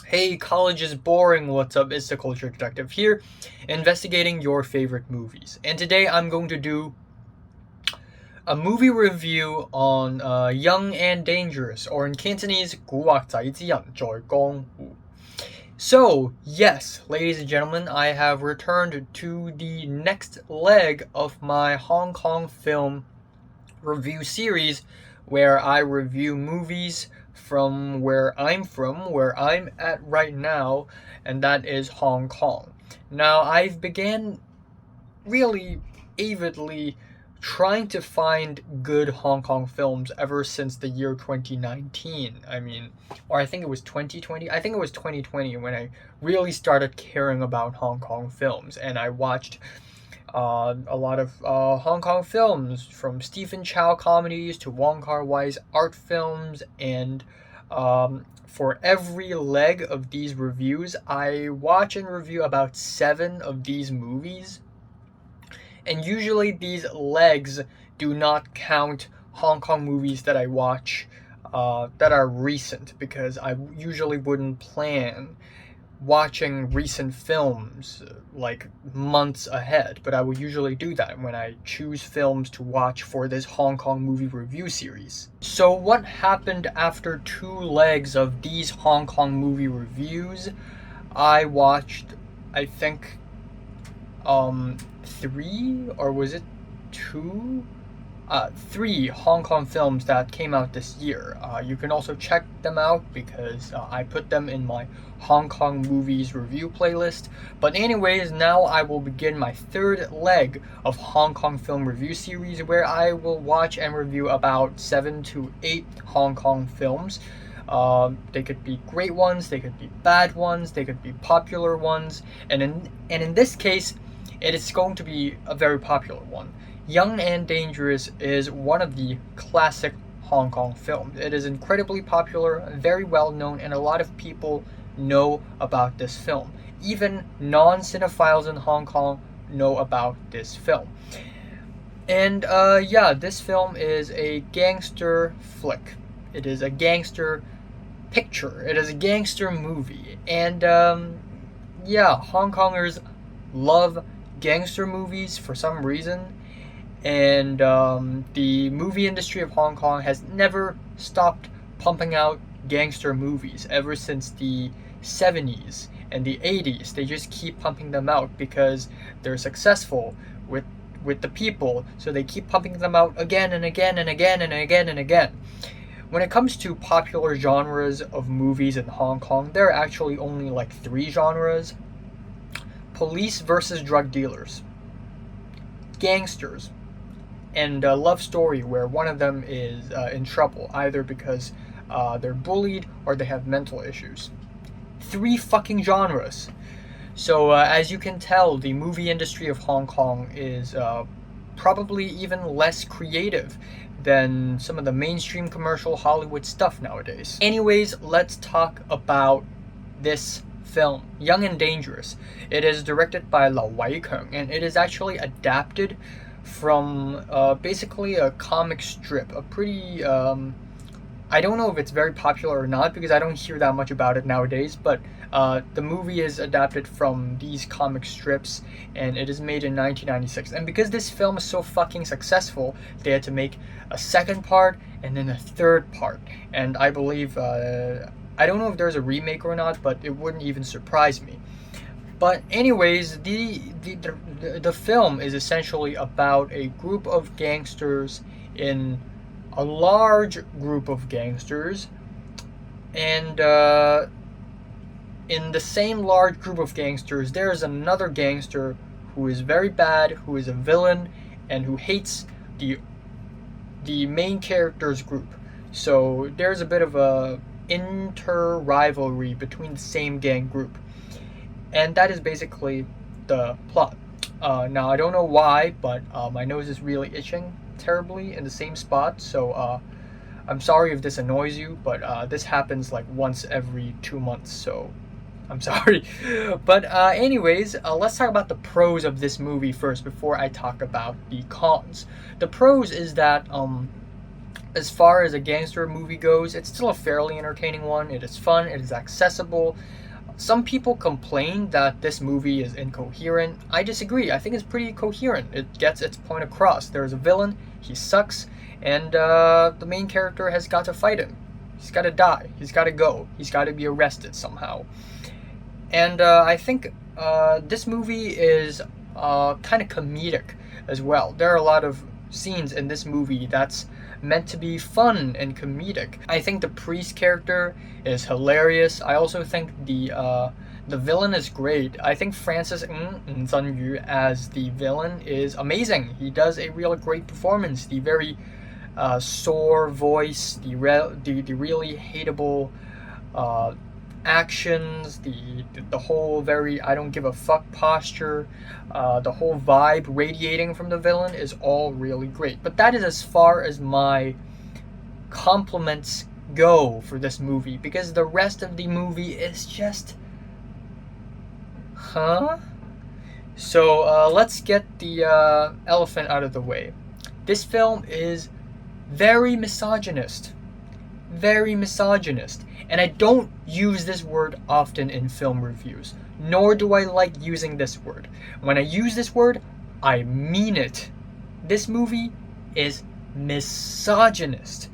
Hey, college is boring. What's up? It's the Culture Detective here, investigating your favorite movies. And today I'm going to do a movie review on Young and Dangerous, or in Cantonese, 古惑仔之人在江湖. So, yes, ladies and gentlemen, I have returned to the next leg of my Hong Kong film review series where I review movies from where I'm at right now, and that is Hong Kong. Now, I've began really avidly trying to find good Hong Kong films ever since the year 2019. Or I think it was 2020. I think it was 2020 when I really started caring about Hong Kong films, and I watched a lot of Hong Kong films, from Stephen Chow comedies to Wong Kar-wai's art films, and for every leg of these reviews, I watch and review about 7 of these movies. And usually these legs do not count Hong Kong movies that I watch that are recent, because I usually wouldn't plan watching recent films like months ahead, but I would usually do that when I choose films to watch for this Hong Kong movie review series. So what happened after 2 legs of these Hong Kong movie reviews? I watched, I think, 3, or was it 2? 3 Hong Kong films that came out this year. You can also check them out because I put them in my Hong Kong movies review playlist. But anyways, now I will begin my 3rd leg of Hong Kong film review series, where I will watch and review about 7 to 8 Hong Kong films. They could be great ones, they could be bad ones, they could be popular ones, and in this case, it is going to be a very popular one. Young and Dangerous is one of the classic Hong Kong films. It is incredibly popular, very well known, and a lot of people know about this film. Even non-cinephiles in Hong Kong know about this film. And this film is a gangster flick. It is a gangster picture. It is a gangster movie. And Hong Kongers love gangster movies for some reason. And the movie industry of Hong Kong has never stopped pumping out gangster movies ever since the 70s and the 80s. They just keep pumping them out because they're successful with the people, so they keep pumping them out again and again and again and again and again. When it comes to popular genres of movies in Hong Kong, there are actually only like 3 genres: police versus drug dealers, gangsters, and a love story where one of them is in trouble, either because they're bullied or they have mental issues. 3 fucking genres. So as you can tell, the movie industry of Hong Kong is probably even less creative than some of the mainstream commercial Hollywood stuff nowadays. Anyways, let's talk about this film, Young and Dangerous. It is directed by Lau Wai-kung, and it is actually adapted from basically a comic strip, a pretty I don't know if it's very popular or not, because I don't hear that much about it nowadays, but the movie is adapted from these comic strips, and it is made in 1996. And because this film is so fucking successful, they had to make a 2nd part and then a 3rd part. And I believe, I don't know if there's a remake or not, but it wouldn't even surprise me. But anyways, the film is essentially about a group of gangsters in a large group of gangsters, and in the same large group of gangsters, there is another gangster who is very bad, who is a villain, and who hates the main character's group. So there's a bit of a inter-rivalry between the same gang group. And that is basically the plot. Now, I don't know why, but my nose is really itching terribly in the same spot, so I'm sorry if this annoys you, but this happens like once every 2 months, so I'm sorry. But anyways, let's talk about the pros of this movie first before I talk about the cons. The pros is that as far as a gangster movie goes, it's still a fairly entertaining one. It is fun, it is accessible. Some people complain that this movie is incoherent. I disagree. I think it's pretty coherent. It gets its point across. There's a villain, he sucks, and the main character has got to fight him. He's got to die. He's got to go. He's got to be arrested somehow. And I think this movie is kind of comedic as well. There are a lot of scenes in this movie that's meant to be fun and comedic. I think the priest character is hilarious. I also think the villain is great. I think Francis Ng Zhenyu as the villain is amazing. He does a real great performance. The very sore voice, the really hateable actions, the whole very I don't give a fuck posture, the whole vibe radiating from the villain is all really great. But that is as far as my compliments go for this movie, because the rest of the movie is just So let's get the elephant out of the way. This film is very misogynist. Very misogynist. And I don't use this word often in film reviews, nor do I like using this word. When I use this word, I mean it. This movie is misogynist.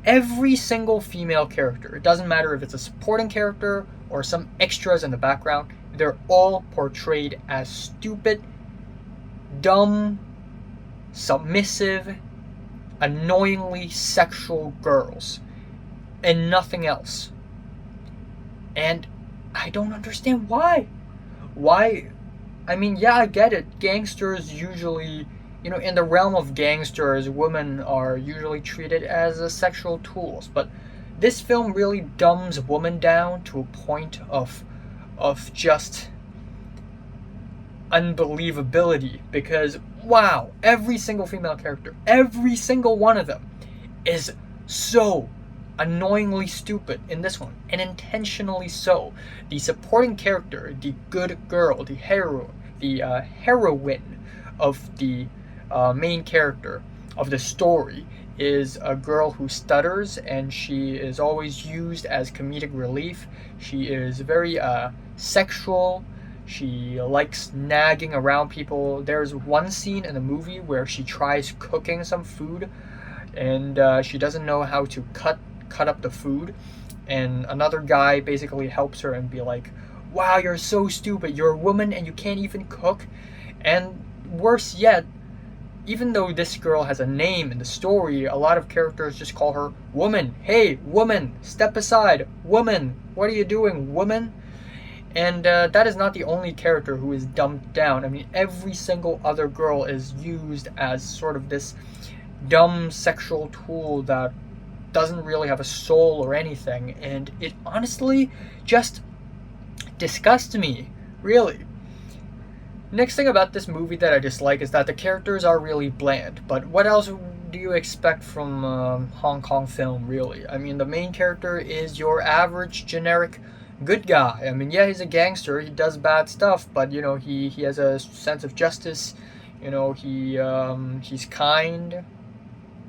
Every single female character, it doesn't matter if it's a supporting character or some extras in the background, they're all portrayed as stupid, dumb, submissive, annoyingly sexual girls and nothing else. And I don't understand why. I mean, yeah, I get it. Gangsters usually, in the realm of gangsters, women are usually treated as sexual tools. But this film really dumbs women down to a point of just unbelievability, because wow, every single female character, every single one of them is so annoyingly stupid in this one, and intentionally so. The supporting character, the good girl, the heroine of the main character of the story, is a girl who stutters, and she is always used as comedic relief. She is very sexual. She likes nagging around people. There's one scene in the movie where she tries cooking some food, and she doesn't know how to cut up the food, and another guy basically helps her and be like, wow, you're so stupid, you're a woman and you can't even cook. And worse yet, even though this girl has a name in the story, a lot of characters just call her woman. Hey, woman, step aside. Woman, what are you doing, woman? And that is not the only character who is dumbed down. I mean, every single other girl is used as sort of this dumb sexual tool that doesn't really have a soul or anything, and it honestly just disgusts me, really. Next thing about this movie that I dislike is that the characters are really bland. But what else do you expect from Hong Kong film, really? I mean, the main character is your average generic good guy. I mean, yeah, he's a gangster, he does bad stuff, but he has a sense of justice. He's kind,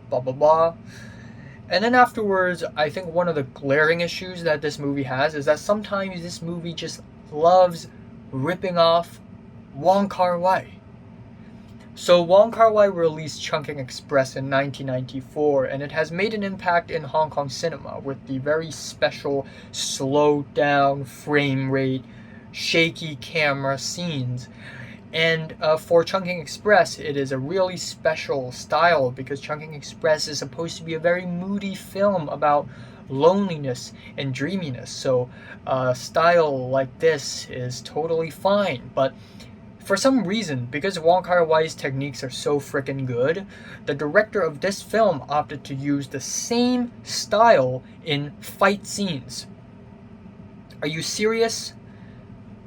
blah blah blah. And then afterwards, I think one of the glaring issues that this movie has is that sometimes this movie just loves ripping off Wong Kar-wai. So Wong Kar-wai released Chungking Express in 1994, and it has made an impact in Hong Kong cinema with the very special slowed down frame rate, shaky camera scenes. And for Chungking Express, it is a really special style, because Chungking Express is supposed to be a very moody film about loneliness and dreaminess. So a style like this is totally fine. But for some reason, because Wong Kar-wai's techniques are so freaking good, the director of this film opted to use the same style in fight scenes. Are you serious?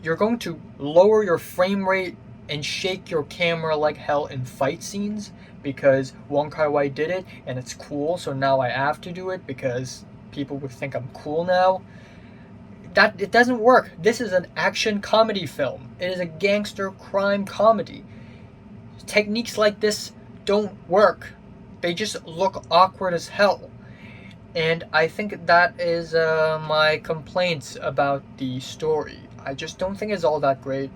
You're going to lower your frame rate and shake your camera like hell in fight scenes because Wong Kar-wai did it and it's cool, so now I have to do it because people would think I'm cool now? It doesn't work. This is an action comedy film. It is a gangster crime comedy. Techniques like this don't work. They just look awkward as hell. And I think that is my complaints about the story. I just don't think it's all that great.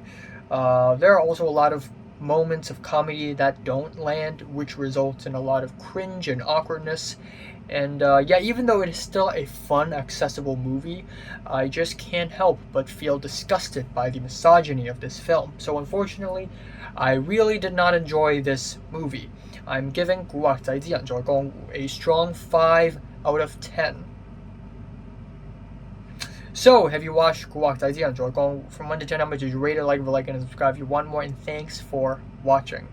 There are also a lot of moments of comedy that don't land, which results in a lot of cringe and awkwardness. And yeah, even though it is still a fun, accessible movie, I just can't help but feel disgusted by the misogyny of this film. So unfortunately, I really did not enjoy this movie. I'm giving《古惑仔之人在江湖》a strong 5 out of 10. So, have you watched 古惑仔之人在江湖? From 1 to 10, how much did you rate it? Like and subscribe if you want more, and thanks for watching.